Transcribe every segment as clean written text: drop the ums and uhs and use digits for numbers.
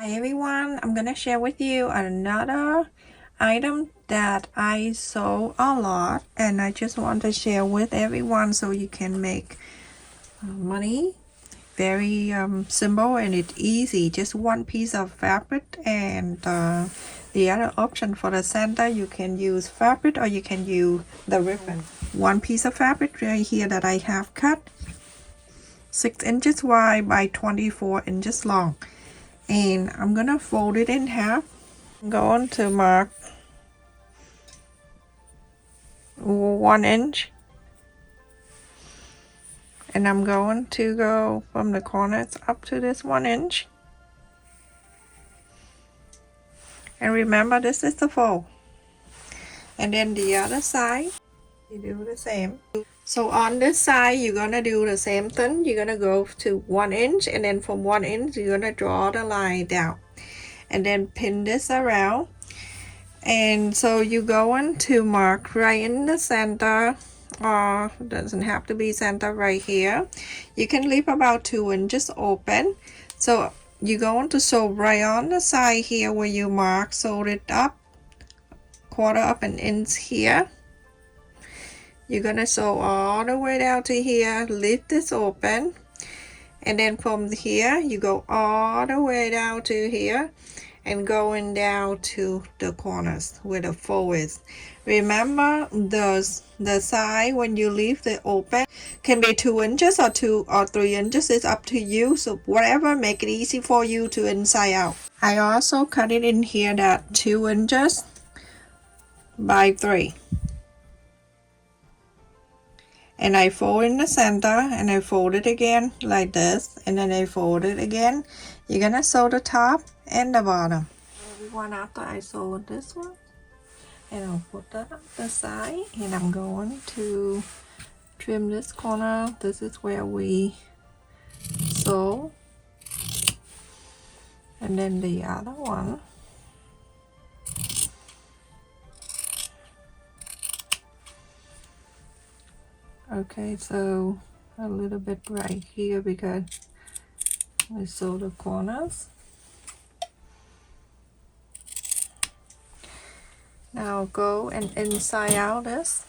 Hi everyone, I'm gonna share with you another item that I sold a lot and I just want to share with everyone so you can make money. Very simple and it's easy, just one piece of fabric and the other option for the center you can use fabric or you can use the ribbon. One piece of fabric right here that I have cut 6 inches wide by 24 inches long. And I'm gonna fold it in half. I'm going to mark 1 inch and I'm going to go from the corners up to this 1 inch, and remember this is the fold. And then the other side you do the same. So on this side you're gonna do the same thing. You're gonna go to 1 inch and then from 1 inch you're gonna draw the line down and then pin this around. And so you're going to mark right in the center, or doesn't have to be center, right here. You can leave about 2 inches open. So you're going to sew right on the side here where you mark, sew it up, quarter up an inch here. You're gonna sew all the way down to here, leave this open, and then from here you go all the way down to here and going down to the corners where the fold is. Remember the side when you leave the open can be 2 inches or 2 or 3 inches. It's up to you, so whatever make it easy for you to inside out. I also cut it in here that 2 inches by 3, and I fold in the center and I fold it again like this, and then I fold it again. You're gonna sew the top and the bottom. Everyone, after I sew this one, and I'll put that on the side, and I'm going to trim this corner. This is where we sew, and then the other one. Okay, so a little bit right here because I sew the corners. Now go and inside out this.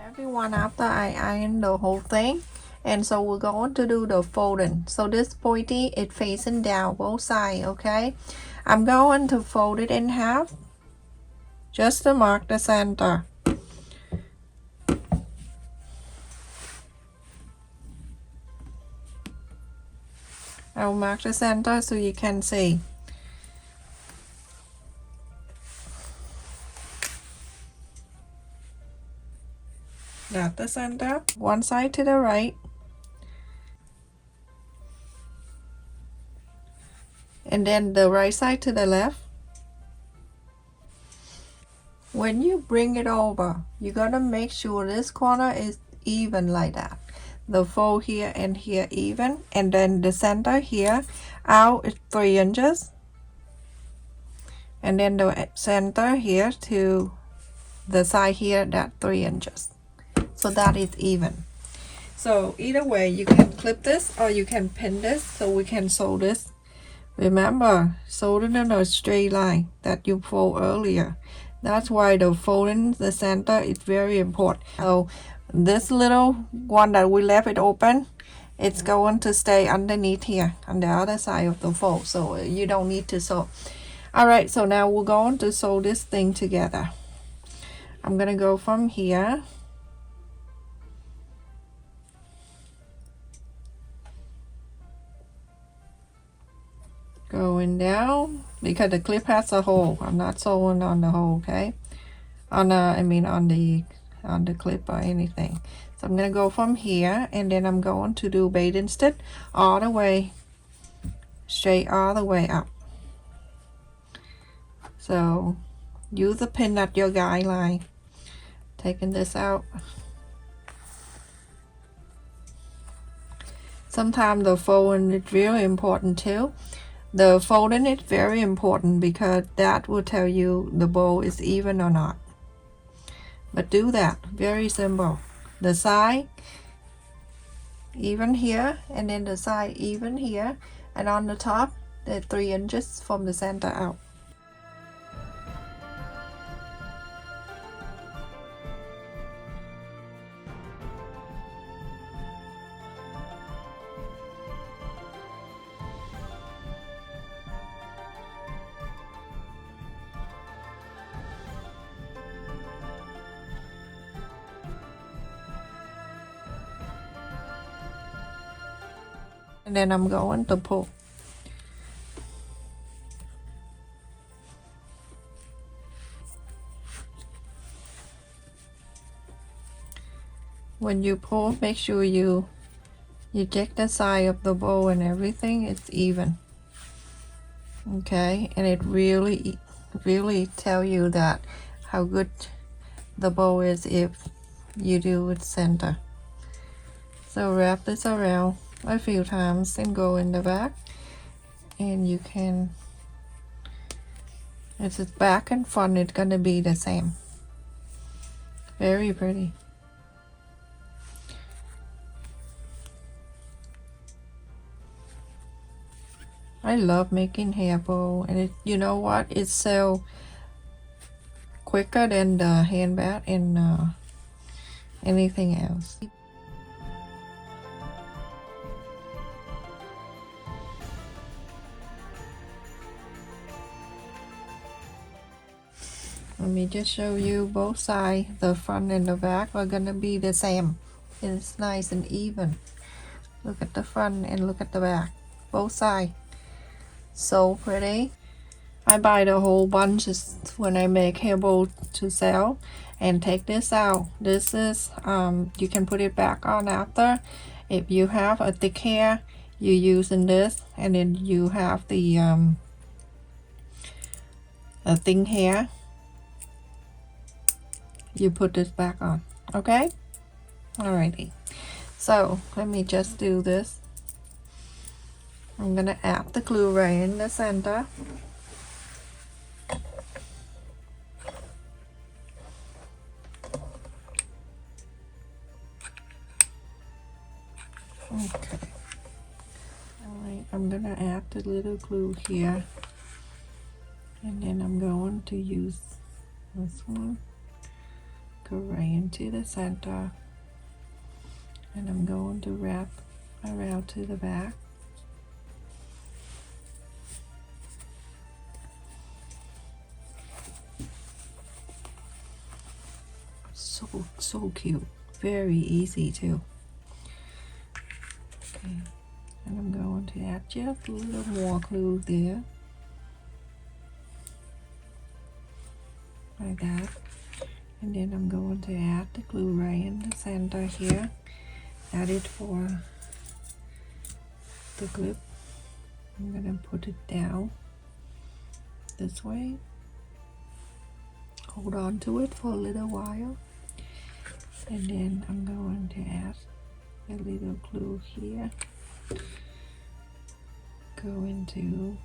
Everyone, after I iron the whole thing, and so we're going to do the folding. So this pointy is facing down both sides. Okay, I'm going to fold it in half just to mark the center. I'll mark the center so you can see. That's the center. One side to the right. And then the right side to the left. When you bring it over, you gotta make sure this corner is even like that. The fold here and here even. And then the center here out is 3 inches. And then the center here to the side here, that 3 inches. So that is even. So either way, you can clip this or you can pin this so we can sew this. Remember, sew it in a straight line that you fold earlier. That's why the folding the center is very important. So this little one that we left it open, it's going to stay underneath here on the other side of the fold, so you don't need to sew. All right, so now we're going to sew this thing together. I'm gonna go from here going down because the clip has a hole. I'm not sewing on the hole, okay? On the clip or anything. So I'm gonna go from here, and then I'm going to do bait and stitch all the way straight, all the way up. So use a pin at your guideline. Taking this out. Sometimes the folding is really important too. The folding is very important because that will tell you the bow is even or not. But do that, very simple. The side even here, and then the side even here, and on the top the 3 inches from the center out. And then I'm going to pull. When you pull, make sure you check the side of the bow and everything is even. Okay, and it really tell you that how good the bow is if you do it center. So wrap this around a few times and go in the back, and you can, it's back and front, it's gonna be the same. Very pretty. I love making hair bow, and you know what, it's so quicker than the hand bat and anything else. Let me just show you both sides. The front and the back are gonna be the same. It's nice and even. Look at the front and look at the back. Both sides. So pretty. I buy the whole bunches when I make hair bow to sell. And take this out. This is, you can put it back on after. If you have a thick hair, you're using this. And then you have the a thin hair, you put this back on. Okay, alrighty, so let me just do this. I'm gonna add the glue right in the center. Okay, alright, I'm gonna add the little glue here, and then I'm going to use this one. Go right into the center, and I'm going to wrap around to the back. So cute, very easy too. Okay, and I'm going to add just a little more glue there, like that. And then I'm going to add the glue right in the center here. Add it for the clip. I'm gonna put it down this way. Hold on to it for a little while. And then I'm going to add a little glue here. Going to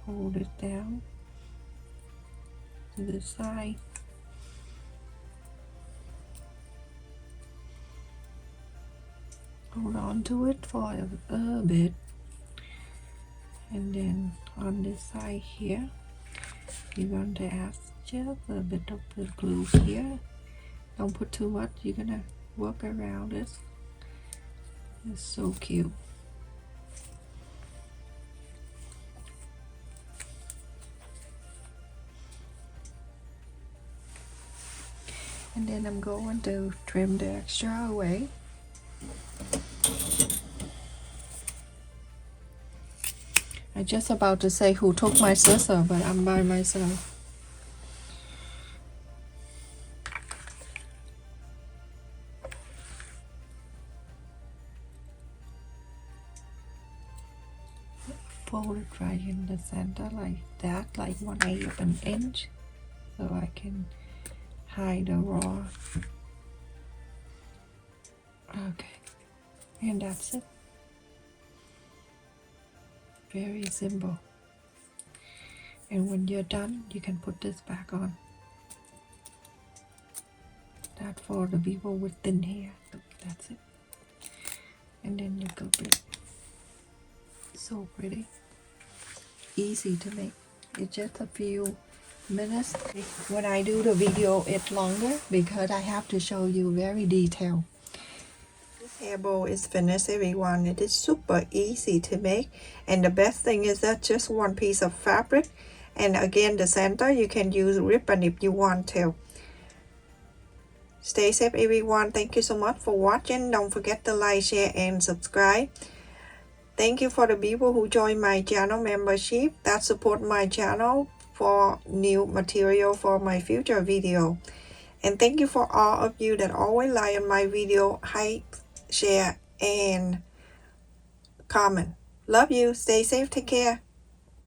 fold it down to the side. Hold on to it for a bit, and then on this side here you're going to add just a bit of the glue here. Don't put too much, you're gonna work around it. It's so cute. And then I'm going to trim the extra away. I just about to say who took my scissor, but I'm by myself. Fold it right in the center like that, like 1/8 of an inch, so I can hide the raw. Okay, and that's it. Very simple. And when you're done, you can put this back on. That for the people with thin hair. That's it. And then you go it. So pretty. Easy to make. It's just a few minutes. When I do the video, it's longer because I have to show you very detailed. This hair bow is finished, everyone. It is super easy to make, and the best thing is that just one piece of fabric, and again the center you can use ribbon if you want to. Stay safe, everyone. Thank you so much for watching. Don't forget to like, share, and subscribe. Thank you for the people who join my channel membership that support my channel for new material for my future video. And thank you for all of you that always like on my video, like, share, and comment. Love you. Stay safe. Take care.